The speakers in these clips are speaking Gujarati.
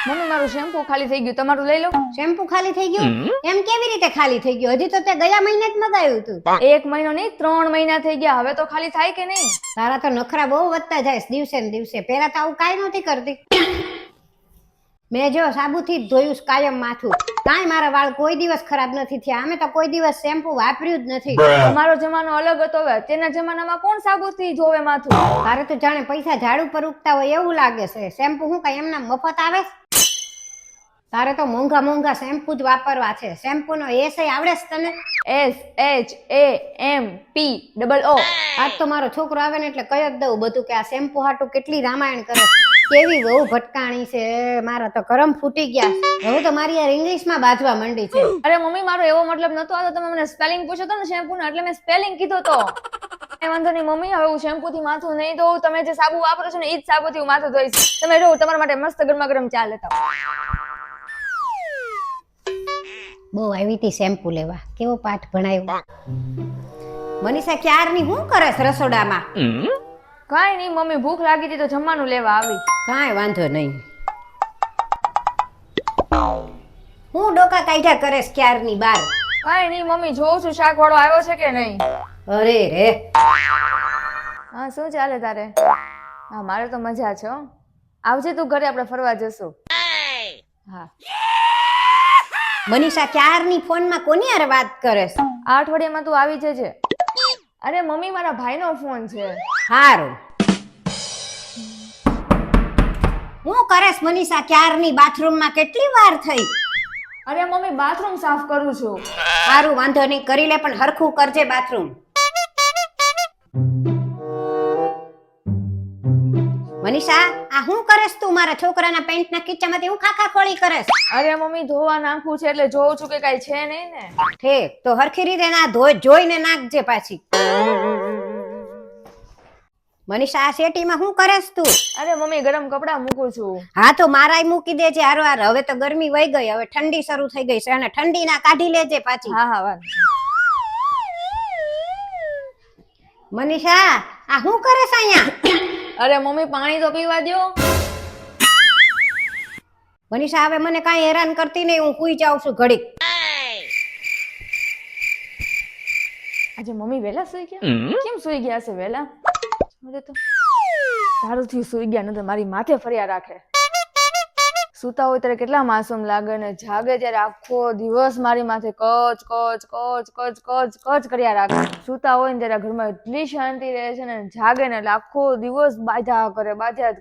મમ્મી મારું શેમ્પુ ખાલી થઈ ગયું, તમારું લઈ લો. શેમ્પુ ખાલી થઈ ગયું? એમ કેવી રીતે ખાલી થઈ ગયું? હજી તો તે ગયા મહિને જ મગાવ્યું હતું. 1 મહિનો નહીં 3 મહિના થઈ ગયા, હવે તો ખાલી થાય કે નહીં? તારા તો નખરા બહુ વધતા જાય દિવસે ને દિવસે. પેલા તો આવું કાંઈ નહોતી કરતી. મેં જો સાબુથી જ ધોયું છે કાયમ માથું. કાંઈ મારા વાળ કોઈ દિવસ ખરાબ નથી થયા. અમે તો કોઈ દિવસ શેમ્પુ વાપર્યું જ નથી. તમારો જમાનો અલગ હતો, હવે અત્યારના જમાનામાં કોણ સાબુથી ધોવે માથું? તારે તો જાણે પૈસા ઝાડુ પર ઉગતા હોય એવું લાગે છે. શેમ્પુ શું કઈ એમના મફત આવે? તારે તો મોંઘા મોંઘા શેમ્પુ જ વાપરવા છે. શેમ્પુ નો એસ આવડે છે તને? SHAMPOO. આજ તો મારો છોકરો આવે ને એટલે કહી જ દઉં બધું કે આ શેમ્પુ હાટું કેટલી રામાયણ કરે, કેવી બહુ ભટકાણી છે. મારા તો કરમ ફૂટી ગયા. હવે તો મારી યાર ઇંગ્લિશમાં બાજવા માંડી છે. અરે મમ્મી મારો એવો મતલબ નતો આતો, તમે મને સ્પેલિંગ પૂછ્યો તો ને શેમ્પુ નો, એટલે મેં સ્પેલિંગ કીધો તો. એ વાંધો નહીં મમ્મી, હવે હું શેમ્પુ થી માથું નહીં ધોઉં. તમે જે સાબુ વાપરો છો ને એ જ સાબુથી હું માથું ધોઈશ. તમે જો તમારા માટે મસ્ત ગરમા ગરમ ચા લેતા આવો. બહુ આવી હતી શેમ્પુ લેવા, કેવો પાઠ ભણાયો. મનીષા ક્યારની શું કરે છે રસોડામાં? કાંઈ નહીં મમ્મી, ભૂખ લાગી હતી તો જમવાનું લેવા આવી. કાંઈ વાંધો નહીં. હું ડોકા કાઢ્યા કરે છે ક્યારની બાર? કાંઈ નહીં મમ્મી, જોઉં છું શાક વાળો આવ્યો છે કે નહીં. અરે રે, હા શું ચાલે તારે? હા મારે તો મજા છે હો. આવજે તું ઘરે, આપણે ફરવા જશું. હા મનીષા ક્યારની ફોનમાં કોની હારે વાત કરે છે? આ અઠવાડિયામાં તું આવી જજે. અરે મમ્મી મારા ભાઈનો ફોન છે. હારું. હું કરેશ મનીષા ક્યારની બાથરૂમમાં? કેટલી વાર થઈ? અરે મમ્મી બાથરૂમ સાફ કરું છું. હારું વાંધો નહીં, કરી લે પણ હરખું કરજે બાથરૂમ. મનીષા આ હું કરેશ તું? મારા છોકરાના પેન્ટના ખીચામાંથી હું ખાખા ખોળી કરેશ? અરે મમ્મી ધોવા નાખું છે એટલે જોઉં છું કે કઈ છે નહીં ને. ઠીક, તો હરખી રીતે ના જોઈને નાખજે પાછી. મનીષા આ શેટીમાં શું કરેશ તું? અરે મમ્મી ગરમ કપડા મૂકું છું. હા તો મારાય મૂકી દેજે હારો હાર. હવે તો ગરમી વહી ગઈ, હવે ઠંડી શરૂ થઈ ગઈ છે અને ઠંડી ના કાઢી લેજે પાછી. હા હા વાત. મનીષા આ શું કરેશ અહીંયા? અરે મમ્મી પાણી તો પીવા દ્યો. મનીષા હવે મને કાંઈ હેરાન કરતી નહીં, હું સુઈ જાઉં છું ઘડીક. આજે મમ્મી વેલા સુઈ ગયા? કેમ સુઈ ગયા છે વેલા? તો સારું થયું સુઈ ગયા, નતર મારી માથે ફર્યા રાખે. સુતા હોય ત્યારે કેટલા માસૂમ લાગે ને જાગે ત્યારે આખો દિવસ મારી માથે કચ કચ કચ કચ કચ કચ કર્યા રાખે. સુતા હોય ને ત્યારે ઘરમાં એટલી શાંતિ રહે છે ને, જાગે ને એટલે આખો દિવસ બાધા જ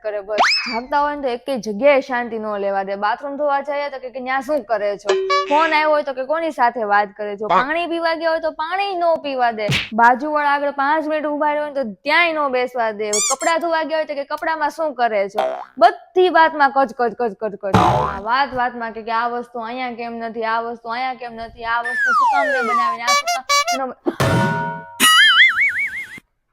કરે બસ. જાગતા હોય ને તો એકેય જગ્યાએ શાંતિ ન લેવા દે. બાથરૂમ ધોવા જાય તો કે ત્યાં શું કરે છો? ફોન આવ્યો હોય તો કે કોની સાથે વાત કરે છો? પાણી પીવા ગયા હોય તો પાણી ન પીવા દે. બાજુ વાળા આગળ 5 મિનિટ ઉભા રહ્યો હોય તો ત્યાંય ન બેસવા દે. કપડા ધોવા ગયા હોય તો કે કપડામાં શું કરે છો? બધી વાતમાં કચ કચ કચ કચ કચ. વાતમાં કે આ વસ્તુ અહીંયા કેમ નથી, આ વસ્તુ અહીંયા કેમ નથી, આ વસ્તુ શું કામ ને બનાવીને, આ શું કામ.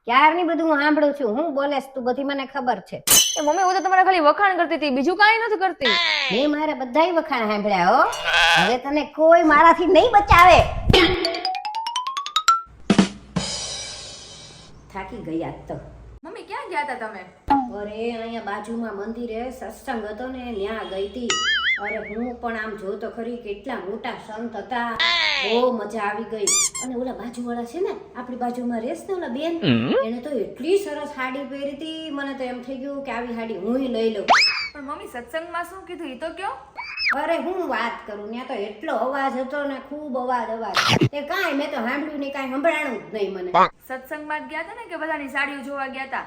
ક્યારની બધું હું સાંભળું છું. હું બોલેશ તું બધી મને ખબર છે. એ મમ્મી હું તો તમારા ખાલી વખાણ કરતી હતી, બીજું કાંઈ નથી કરતી. મેં મારા બધાય વખાણ સાંભળ્યા હો. હવે તને કોઈ મારાથી નહીં બચાવે. થાકી ગયા તો. મમ્મી ક્યાં ગયા હતા તમે? અરે અહીંયા બાજુમાં મંદિરે સત્સંગ હતો ને, ત્યાં ગઈ હતી. અરે હું પણ આમ જો તો ખરી કેટલા મોટા સંત હતા, બહુ મજા આવી ગઈ. અને ઓલા બાજુવાળા છે ને, આપણી બાજુમાં રહેશ ને ઓલા બેન, એને તો એટલી સરસ સાડી પહેરી હતી, મને તો એમ થઈ ગયું કે આવી સાડી હુંય લઈ લઉં. પણ મમ્મી સત્સંગમાં શું કીધું એ તો કયો? અરે હું વાત કરું, ત્યાં તો એટલો અવાજ હતો ને, ખૂબ અવાજ. તે કાંઈ મેં તો સાંભળ્યું નહીં, કાંઈ સંભળાણું જ નહીં મને. સત્સંગમાં ગયા હતા ને કે બધાની સાડીઓ જોવા ગયા હતા?